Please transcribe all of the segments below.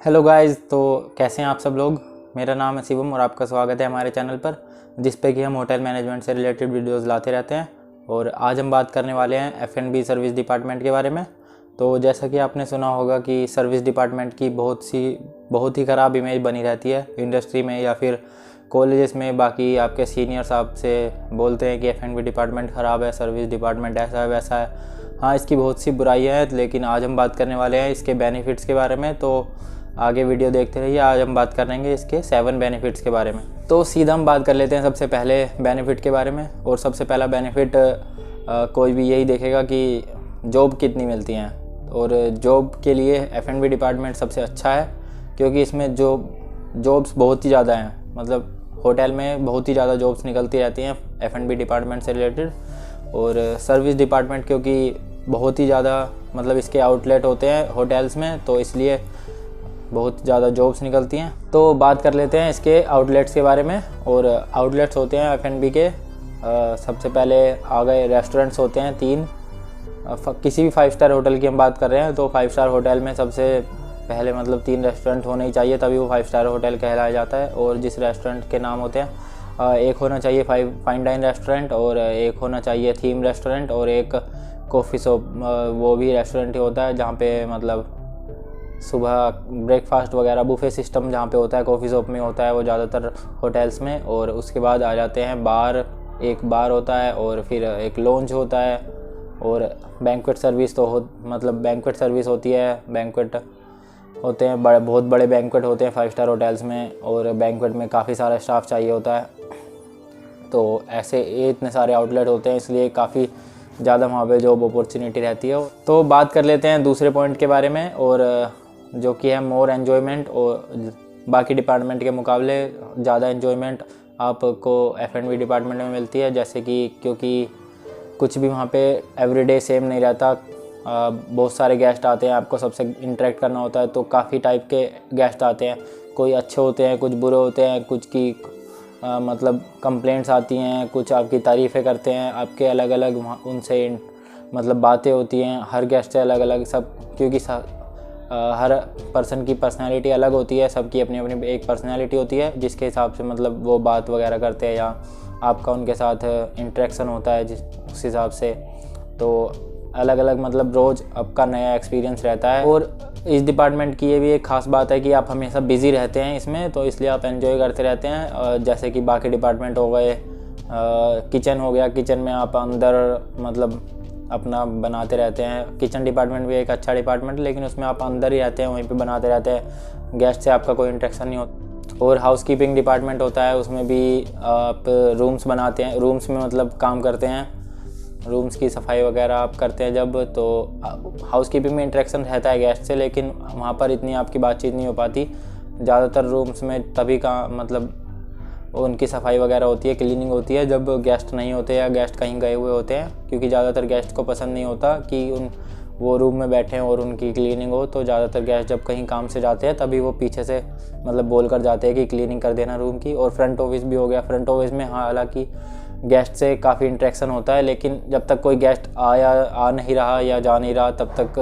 Hello guys, तो कैसे हैं आप सब लोग। मेरा नाम है शिवम और आपका स्वागत है हमारे चैनल पर, जिस पे कि हम होटल मैनेजमेंट से रिलेटेड वीडियोस लाते रहते हैं। और आज हम बात करने वाले हैं F&B सर्विस डिपार्टमेंट के बारे में। तो जैसा कि आपने सुना होगा कि सर्विस डिपार्टमेंट की बहुत ही ख़राब इमेज बनी रहती है इंडस्ट्री में या फिर कॉलेजेस में। बाकी आपके सीनियर्स आपसे बोलते हैं कि F&B डिपार्टमेंट ख़राब है, सर्विस डिपार्टमेंट ऐसा है वैसा है। हाँ, इसकी बहुत सी बुराइयाँ हैं, लेकिन आज हम बात करने वाले हैं इसके बेनिफिट्स के बारे में। तो आगे वीडियो देखते रहिए। आज हम बात करेंगे इसके 7 बेनिफिट्स के बारे में। तो सीधा हम बात कर लेते हैं सबसे पहले बेनिफिट के बारे में। और सबसे पहला बेनिफिट कोई भी यही देखेगा कि जॉब कितनी मिलती हैं। और जॉब के लिए F&B डिपार्टमेंट सबसे अच्छा है, क्योंकि इसमें जॉब्स बहुत ही ज़्यादा हैं। मतलब होटल में बहुत ही ज़्यादा जॉब्स निकलती रहती हैं F&B डिपार्टमेंट से रिलेटेड। और सर्विस डिपार्टमेंट क्योंकि बहुत ही ज़्यादा मतलब इसके आउटलेट होते हैं होटल्स में, तो इसलिए बहुत ज़्यादा जॉब्स निकलती हैं। तो बात कर लेते हैं इसके आउटलेट्स के बारे में। और आउटलेट्स होते हैं F&B के सबसे पहले आ गए रेस्टोरेंट्स होते हैं 3। किसी भी 5 स्टार होटल की हम बात कर रहे हैं तो 5 स्टार होटल में सबसे पहले मतलब 3 रेस्टोरेंट होने ही चाहिए, तभी वो 5 स्टार होटल कहलाया जाता है। और जिस रेस्टोरेंट के नाम होते हैं, एक होना चाहिए फाइन डाइन रेस्टोरेंट, और एक होना चाहिए थीम रेस्टोरेंट, और एक कॉफ़ी शॉप। वो भी रेस्टोरेंट ही होता है जहाँ पे मतलब सुबह ब्रेकफास्ट वगैरह बुफे सिस्टम जहाँ पे होता है, कॉफ़ी शॉप में होता है वो ज़्यादातर होटल्स में। और उसके बाद आ जाते हैं बार। एक बार होता है और फिर एक लॉन्ज होता है। और बैंक्वेट सर्विस तो मतलब बैंक्वेट सर्विस होती है। बैंक्वेट होते हैं बहुत बड़े बैंक्वेट होते हैं 5 स्टार होटल्स में, और बैंक्वेट में काफ़ी सारा स्टाफ चाहिए होता है। तो ऐसे इतने सारे आउटलेट होते हैं, इसलिए काफ़ी ज़्यादा वहाँ पे जॉब अपॉर्चुनिटी रहती है। तो बात कर लेते हैं दूसरे पॉइंट के बारे में, और जो कि है मोर एन्जॉयमेंट। और बाकी डिपार्टमेंट के मुकाबले ज़्यादा एन्जॉयमेंट आपको F&B डिपार्टमेंट में मिलती है। जैसे कि क्योंकि कुछ भी वहाँ पे एवरीडे सेम नहीं रहता। बहुत सारे गेस्ट आते हैं, आपको सबसे इंटरेक्ट करना होता है, तो काफ़ी टाइप के गेस्ट आते हैं। कोई अच्छे होते हैं, कुछ बुरे होते हैं, कुछ की मतलब कंप्लेंट्स आती हैं, कुछ आपकी तारीफ़ें करते हैं। आपके अलग अलग उनसे मतलब बातें होती हैं हर गेस्ट से अलग अलग सब, क्योंकि हर पर्सन की पर्सनैलिटी अलग होती है। सबकी अपनी अपनी एक पर्सनैलिटी होती है, जिसके हिसाब से मतलब वो बात वगैरह करते हैं या आपका उनके साथ इंटरेक्शन होता है उस हिसाब से। तो अलग अलग मतलब रोज़ आपका नया एक्सपीरियंस रहता है। और इस डिपार्टमेंट की ये भी एक ख़ास बात है कि आप हमेशा बिज़ी रहते हैं इसमें, तो इसलिए आप एंजॉय करते रहते हैं। जैसे कि बाकी डिपार्टमेंट हो गए, किचन हो गया, किचन में आप अंदर मतलब अपना बनाते रहते हैं। किचन डिपार्टमेंट भी एक अच्छा डिपार्टमेंट है, लेकिन उसमें आप अंदर ही रहते हैं, वहीं पे बनाते रहते हैं, गेस्ट से आपका कोई इंटरेक्शन नहीं होता। और हाउसकीपिंग डिपार्टमेंट होता है, उसमें भी आप रूम्स बनाते हैं, रूम्स में मतलब काम करते हैं, रूम्स की सफाई वगैरह आप करते हैं जब। तो हाउसकीपिंग में इंटरेक्शन रहता है गेस्ट से, लेकिन वहाँ पर इतनी आपकी बातचीत नहीं हो पाती। ज़्यादातर रूम्स में तभी का मतलब उनकी सफाई वगैरह होती है, क्लीनिंग होती है, जब गेस्ट नहीं होते या गेस्ट कहीं गए हुए होते हैं। क्योंकि ज़्यादातर गेस्ट को पसंद नहीं होता कि वो रूम में बैठे हैं और उनकी क्लीनिंग हो। तो ज़्यादातर गेस्ट जब कहीं काम से जाते हैं तभी वो पीछे से मतलब बोल कर जाते हैं कि क्लीनिंग कर देना रूम की। और फ्रंट ऑफिस भी हो गया। फ्रंट ऑफिस में हाँ, हालांकि गेस्ट से काफ़ी इंटरेक्शन होता है, लेकिन जब तक कोई गेस्ट आ नहीं रहा या जा नहीं रहा, तब तक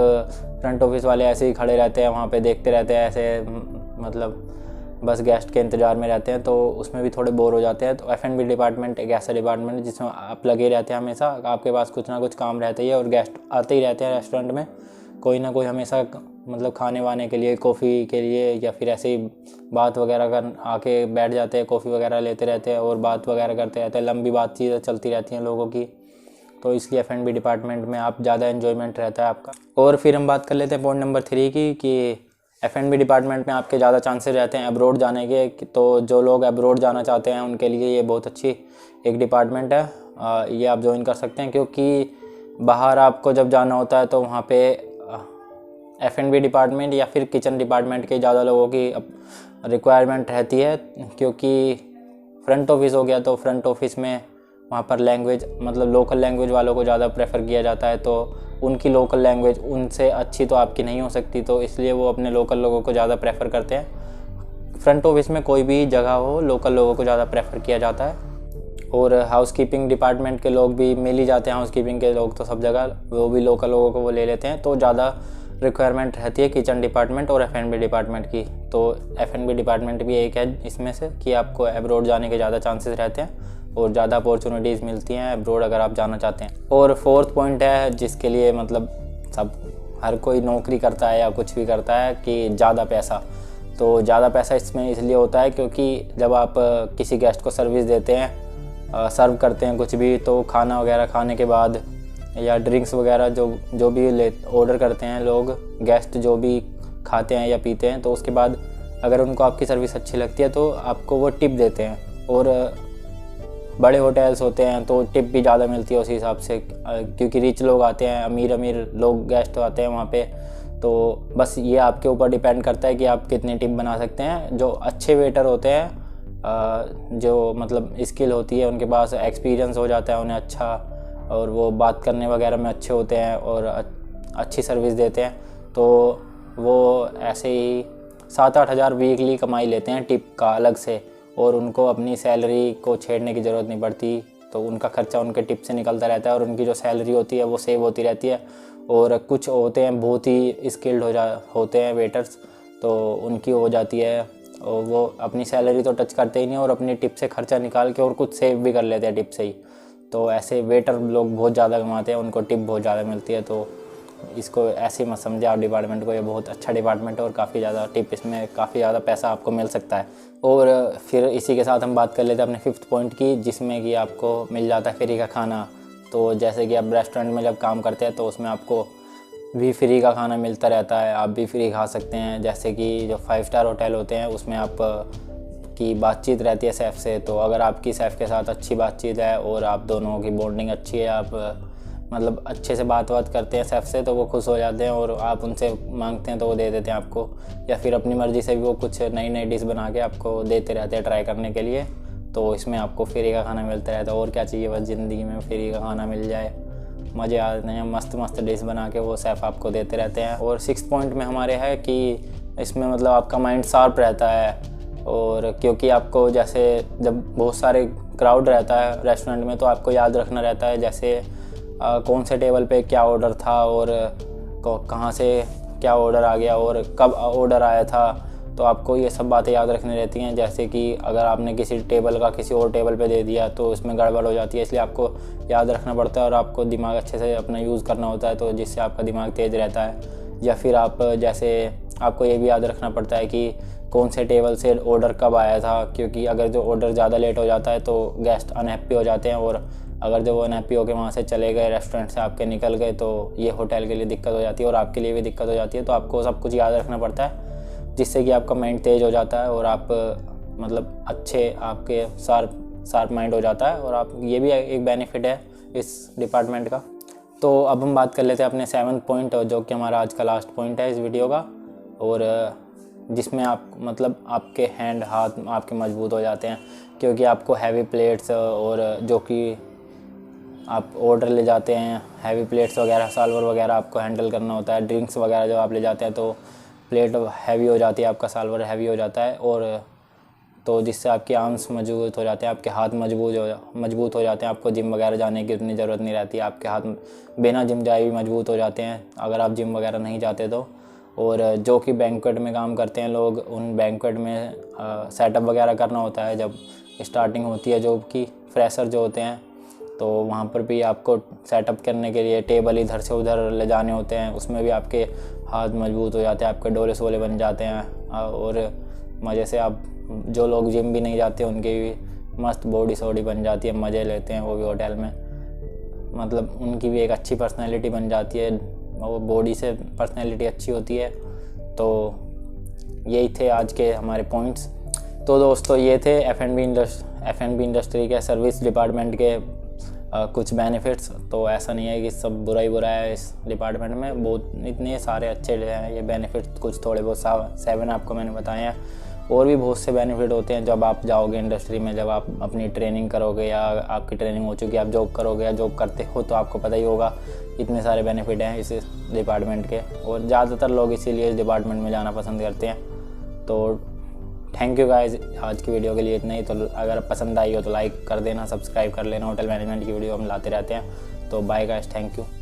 फ्रंट ऑफिस वाले ऐसे ही खड़े रहते हैं, वहाँ पे देखते रहते हैं, ऐसे मतलब बस गेस्ट के इंतज़ार में रहते हैं। तो उसमें भी थोड़े बोर हो जाते हैं। तो F&B डिपार्टमेंट एक ऐसा डिपार्टमेंट है जिसमें आप लगे रहते हैं, हमेशा आपके पास कुछ ना कुछ काम रहता ही है। और गेस्ट आते ही रहते हैं रेस्टोरेंट में, कोई ना कोई हमेशा मतलब खाने वाने के लिए, कॉफ़ी के लिए, या फिर ऐसे ही बात वगैरह कर आके बैठ जाते हैं, कॉफ़ी वगैरह लेते रहते हैं और बात वगैरह करते रहते हैं। लंबी बातचीत चलती रहती हैं लोगों की। तो इसलिए F&B डिपार्टमेंट में आप ज़्यादा एन्जॉयमेंट रहता है आपका। और फिर हम बात कर लेते हैं पॉइंट नंबर 3 की, कि F&B डिपार्टमेंट में आपके ज़्यादा चांसेस रहते हैं अब्रॉड जाने के। तो जो लोग अब्रॉड जाना चाहते हैं उनके लिए ये बहुत अच्छी एक डिपार्टमेंट है। ये आप ज्वाइन कर सकते हैं, क्योंकि बाहर आपको जब जाना होता है तो वहाँ पे F&B डिपार्टमेंट या फिर किचन डिपार्टमेंट के ज़्यादा लोगों की रिक्वायरमेंट रहती है। क्योंकि फ्रंट ऑफिस हो गया, तो फ्रंट ऑफिस में वहाँ पर लैंग्वेज मतलब लोकल लैंग्वेज वालों को ज़्यादा प्रेफर किया जाता है। तो उनकी लोकल लैंग्वेज उनसे अच्छी तो आपकी नहीं हो सकती, तो इसलिए वो अपने लोकल लोगों को ज़्यादा प्रेफर करते हैं। फ्रंट ऑफिस में कोई भी जगह हो, लोकल लोगों को ज़्यादा प्रेफर किया जाता है। और हाउसकीपिंग डिपार्टमेंट के लोग भी मिल ही जाते हैं, हाउसकीपिंग के लोग तो सब जगह, वो भी लोकल लोगों को वो ले लेते हैं। तो ज़्यादा रिक्वायरमेंट रहती है किचन डिपार्टमेंट और F&B डिपार्टमेंट की। तो F&B डिपार्टमेंट भी एक है इसमें से कि आपको अब्रॉड जाने के ज़्यादा चांसेस रहते हैं और ज़्यादा अपॉर्चुनिटीज़ मिलती हैं अब्रॉड अगर आप जाना चाहते हैं। और फोर्थ पॉइंट है जिसके लिए मतलब सब हर कोई नौकरी करता है या कुछ भी करता है कि ज़्यादा पैसा। तो ज़्यादा पैसा इसमें इसलिए होता है क्योंकि जब आप किसी गेस्ट को सर्विस देते हैं, सर्व करते हैं कुछ भी, तो खाना वगैरह खाने के बाद या ड्रिंक्स वगैरह जो भी ऑर्डर करते हैं लोग, गेस्ट जो भी खाते हैं या पीते हैं, तो उसके बाद अगर उनको आपकी सर्विस अच्छी लगती है तो आपको वो टिप देते हैं। और बड़े होटल्स होते हैं तो टिप भी ज़्यादा मिलती है उसी हिसाब से, क्योंकि रिच लोग आते हैं, अमीर लोग गेस्ट आते हैं वहाँ पे। तो बस ये आपके ऊपर डिपेंड करता है कि आप कितनी टिप बना सकते हैं। जो अच्छे वेटर होते हैं, जो मतलब स्किल होती है उनके पास, एक्सपीरियंस हो जाता है उन्हें अच्छा, और वो बात करने वगैरह में अच्छे होते हैं और अच्छी सर्विस देते हैं, तो वो ऐसे ही 7-8 हज़ार वीकली कमाई लेते हैं टिप का अलग से, और उनको अपनी सैलरी को छेड़ने की ज़रूरत नहीं पड़ती। तो उनका खर्चा उनके टिप से निकलता रहता है और उनकी जो सैलरी होती है वो सेव होती रहती है। और कुछ होते हैं बहुत ही स्किल्ड होते हैं वेटर्स, तो उनकी हो जाती है, और वो अपनी सैलरी तो टच करते ही नहीं और अपनी टिप से खर्चा निकाल के और कुछ सेव भी कर लेते हैं टिप से ही। तो ऐसे वेटर लोग बहुत ज़्यादा कमाते हैं, उनको टिप बहुत ज़्यादा मिलती है। तो इसको ऐसे मत समझे आप डिपार्टमेंट को, ये बहुत अच्छा डिपार्टमेंट है और काफ़ी ज़्यादा टिप, इसमें काफ़ी ज़्यादा पैसा आपको मिल सकता है। और फिर इसी के साथ हम बात कर लेते हैं अपने 5th पॉइंट की, जिसमें कि आपको मिल जाता है फ्री का खाना। तो जैसे कि आप रेस्टोरेंट में जब काम करते हैं तो उसमें आपको भी फ्री का खाना मिलता रहता है, आप भी फ्री खा सकते हैं। जैसे कि जो 5 स्टार होटल होते हैं उसमें आप की बातचीत रहती है शेफ़ से, तो अगर आपकी शेफ़ के साथ अच्छी बातचीत है और आप दोनों की बॉन्डिंग अच्छी है, आप मतलब अच्छे से बात करते हैं शेफ़ से, तो वो खुश हो जाते हैं और आप उनसे मांगते हैं तो वो दे देते हैं आपको, या फिर अपनी मर्ज़ी से भी वो कुछ नई डिश बना के आपको देते रहते हैं ट्राई करने के लिए। तो इसमें आपको फ्री का खाना मिलता रहता है, और क्या चाहिए बस ज़िंदगी में फ्री का खाना मिल जाए, मज़े आते हैं, मस्त डिश बना के वो शेफ़ आपको देते रहते हैं। और 6th पॉइंट में हमारे है कि इसमें मतलब आपका माइंड शार्प रहता है, और क्योंकि आपको जैसे जब बहुत सारे क्राउड रहता है रेस्टोरेंट में तो आपको याद रखना रहता है जैसे कौन से टेबल पे क्या ऑर्डर था और कहाँ से क्या ऑर्डर आ गया और कब ऑर्डर आया था, तो आपको ये सब बातें याद रखनी रहती हैं। जैसे कि अगर आपने किसी टेबल का किसी और टेबल पे दे दिया तो इसमें गड़बड़ हो जाती है, इसलिए आपको याद रखना पड़ता है और आपको दिमाग अच्छे से अपना यूज़ करना होता है, तो जिससे आपका दिमाग तेज़ रहता है। या फिर आप जैसे आपको ये भी याद रखना पड़ता है कि कौन से टेबल से ऑर्डर कब आया था, क्योंकि अगर जो ऑर्डर ज़्यादा लेट हो जाता है तो गेस्ट अनहैप्पी हो जाते हैं, और अगर जो वो अनहैप्पी होकर वहाँ से चले गए, रेस्टोरेंट से आपके निकल गए, तो ये होटल के लिए दिक्कत हो जाती है और आपके लिए भी दिक्कत हो जाती है। तो आपको सब कुछ याद रखना पड़ता है, जिससे कि आपका माइंड तेज़ हो जाता है और आप मतलब अच्छे आपके शार्प माइंड हो जाता है, और आप ये भी एक बेनिफिट है इस डिपार्टमेंट का। तो अब हम बात कर लेते हैं अपने 7th पॉइंट, जो कि हमारा आज का लास्ट पॉइंट है इस वीडियो का, और जिसमें आप मतलब आपके हैंड हाथ आपके मजबूत हो जाते हैं, क्योंकि आपको हैवी प्लेट्स और जो कि आप ऑर्डर ले जाते हैं, हैवी प्लेट्स वगैरह साल्वर वगैरह आपको हैंडल करना होता है। ड्रिंक्स वगैरह जब आप ले जाते हैं तो प्लेट हैवी हो जाती है, आपका साल्वर हैवी हो जाता है, और तो जिससे आपके आर्म्स मजबूत हो जाते हैं, आपके हाथ मजबूत हो जाते हैं। आपको जिम वगैरह जाने की उतनी ज़रूरत नहीं रहती, आपके हाथ बिना जिम जाए भी मजबूत हो जाते हैं अगर आप जिम वगैरह नहीं जाते तो। और जो कि बैंक्वेट में काम करते हैं लोग, उन बैंक्वेट में सेटअप वगैरह करना होता है जब स्टार्टिंग होती है जॉब की। फ्रेशर जो होते हैं तो वहाँ पर भी आपको सेटअप करने के लिए टेबल इधर से उधर ले जाने होते हैं, उसमें भी आपके हाथ मजबूत हो जाते हैं, आपके डोले सोले बन जाते हैं, और मज़े से आप जो लोग जिम भी नहीं जाते उनकी भी मस्त बॉडी सोडी बन जाती है, मज़े लेते हैं वो भी होटल में, मतलब उनकी भी एक अच्छी पर्सनैलिटी बन जाती है, वो बॉडी से पर्सनैलिटी अच्छी होती है। तो यही थे आज के हमारे पॉइंट्स। तो दोस्तों ये थे F&B इंडस्ट्री के सर्विस डिपार्टमेंट के कुछ बेनिफिट्स। तो ऐसा नहीं है कि सब बुरा ही बुरा है इस डिपार्टमेंट में, बहुत इतने सारे अच्छे हैं ये बेनिफिट्स, कुछ थोड़े बहुत 7 आपको मैंने बताए हैं। और भी बहुत से बेनिफिट होते हैं जब आप जाओगे इंडस्ट्री में, जब आप अपनी ट्रेनिंग करोगे या आपकी ट्रेनिंग हो चुकी है, आप जॉब करोगे या जॉब करते हो, तो आपको पता ही होगा इतने सारे बेनिफिट हैं इस डिपार्टमेंट के, और ज़्यादातर लोग इसीलिए इस डिपार्टमेंट में जाना पसंद करते हैं। तो थैंक यू गाइस, आज की वीडियो के लिए इतना ही। तो अगर पसंद आई हो तो लाइक कर देना, सब्सक्राइब कर लेना, होटल मैनेजमेंट की वीडियो हम लाते रहते हैं। तो बाय गाइस, थैंक यू।